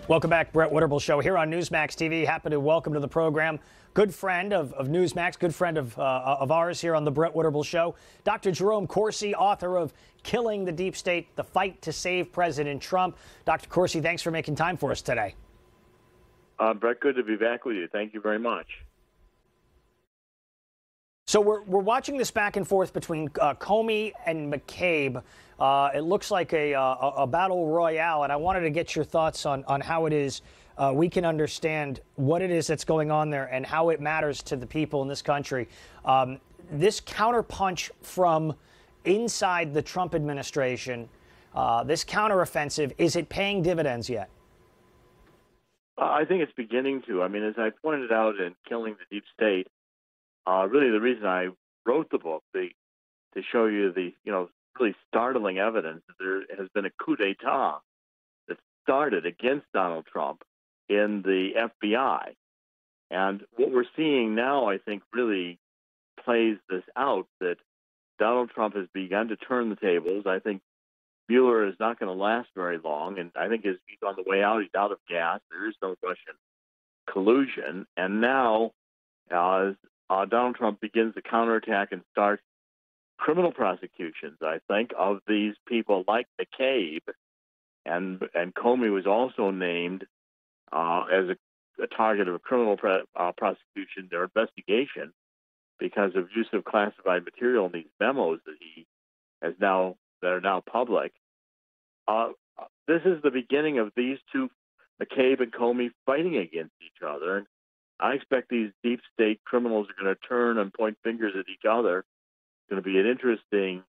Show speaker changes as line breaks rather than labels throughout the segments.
Welcome back, Brett Winterble Show here on Newsmax TV. Happy to welcome to the program good friend of Newsmax, good friend of ours here on the Brett Winterble Show, Dr. Jerome Corsi, author of Killing the Deep State, The Fight to Save President Trump. Dr. Corsi, thanks for making time for us today.
Brett, good to be back with you. Thank you very much.
So we're watching this back and forth between Comey and McCabe. It looks like a battle royale, and I wanted to get your thoughts on how it is we can understand what it is that's going on there and how it matters to the people in this country. This counterpunch from inside the Trump administration, this counteroffensive, is it paying dividends yet?
I think it's beginning to. I mean, as I pointed out in Killing the Deep State, really the reason I wrote the book, to show you the, really startling evidence that there has been a coup d'etat that started against Donald Trump in the FBI. And what we're seeing now, I think, really plays this out, that Donald Trump has begun to turn the tables. I think Mueller is not going to last very long, and I think he's on the way out. He's out of gas. There is no Russian collusion. And now, as Donald Trump begins the counterattack and starts criminal prosecutions, I think, of these people like McCabe, and Comey was also named as a target of a criminal prosecution or investigation because of use of classified material in these memos that he has now, that are now public. This is the beginning of these two, McCabe and Comey, fighting against each other. And I expect these deep state criminals are going to turn and point fingers at each other. It's going to be an interesting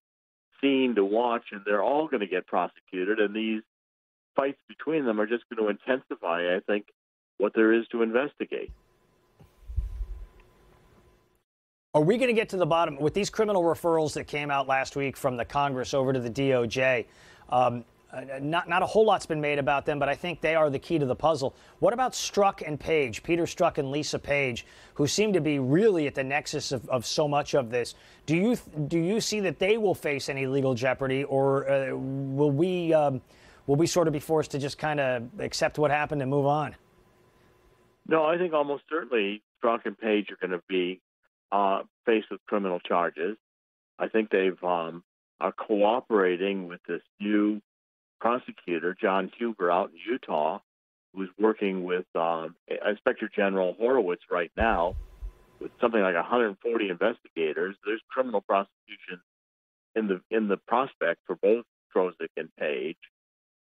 scene to watch, and they're all going to get prosecuted. And these fights between them are just going to intensify, I think, what there is to investigate.
Are we going to get to the bottom with these criminal referrals that came out last week from the Congress over to the DOJ? Not a whole lot's been made about them, but I think they are the key to the puzzle. What about Strzok and Page, Peter Strzok and Lisa Page, who seem to be really at the nexus of so much of this? Do you see that they will face any legal jeopardy, or will we sort of be forced to just kind of accept what happened and move on?
No, I think almost certainly Strzok and Page are going to be faced with criminal charges. I think they've are cooperating with this new prosecutor, John Huber, out in Utah, who's working with Inspector General Horowitz right now with something like 140 investigators. There's criminal prosecution in the prospect for both Strzok and Page.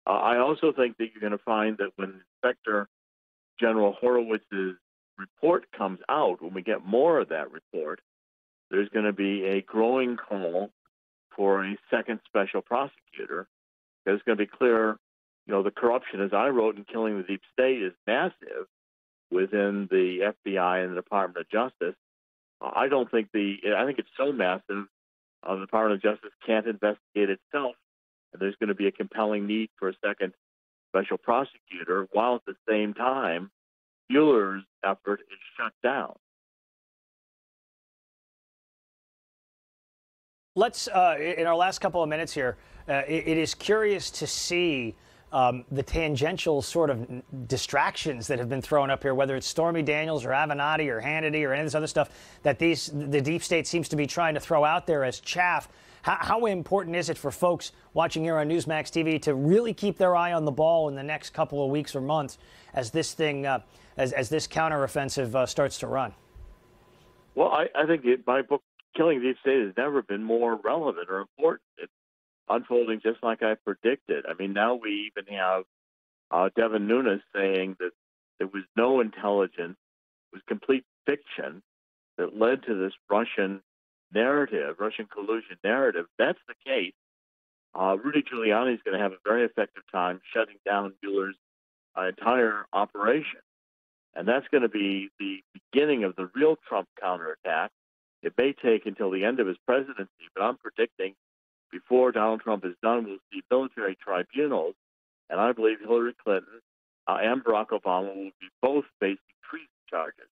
I also think that you're going to find that when Inspector General Horowitz's report comes out, when we get more of that report, there's going to be a growing call for a second special prosecutor. It's going to be clear, the corruption, as I wrote in Killing the Deep State, is massive within the FBI and the Department of Justice. I think it's so massive, the Department of Justice can't investigate itself, and there's going to be a compelling need for a second special prosecutor, while at the same time, Mueller's effort is shut down.
Let's, in our last couple of minutes here, it is curious to see the tangential sort of distractions that have been thrown up here, whether it's Stormy Daniels or Avenatti or Hannity or any of this other stuff that the deep state seems to be trying to throw out there as chaff. How important is it for folks watching here on Newsmax TV to really keep their eye on the ball in the next couple of weeks or months as this thing, as this counteroffensive starts to run?
Well, I think my book, Killing the Deep State, has never been more relevant or important. It's unfolding just like I predicted. I mean, now we even have Devin Nunes saying that there was no intelligence, it was complete fiction that led to this Russian collusion narrative. That's the case. Rudy Giuliani is going to have a very effective time shutting down Mueller's entire operation. And that's going to be the beginning of the real Trump counterattack. It may take until the end of his presidency, but I'm predicting before Donald Trump is done, we'll see military tribunals. And I believe Hillary Clinton and Barack Obama will be both facing treason charges.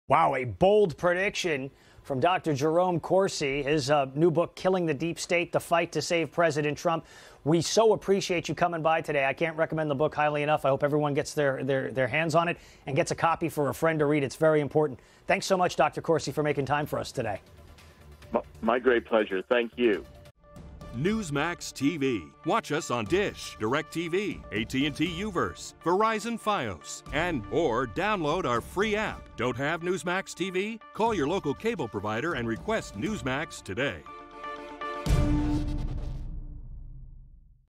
Wow, a bold prediction from Dr. Jerome Corsi, his new book, Killing the Deep State, The Fight to Save President Trump. We so appreciate you coming by today. I can't recommend the book highly enough. I hope everyone gets their hands on it and gets a copy for a friend to read. It's very important. Thanks so much, Dr. Corsi, for making time for us today.
My great pleasure. Thank you.
Newsmax TV. Watch us on Dish, DirecTV, AT&T Uverse, Verizon Fios, or download our free app. Don't have Newsmax TV? Call your local cable provider and request Newsmax today.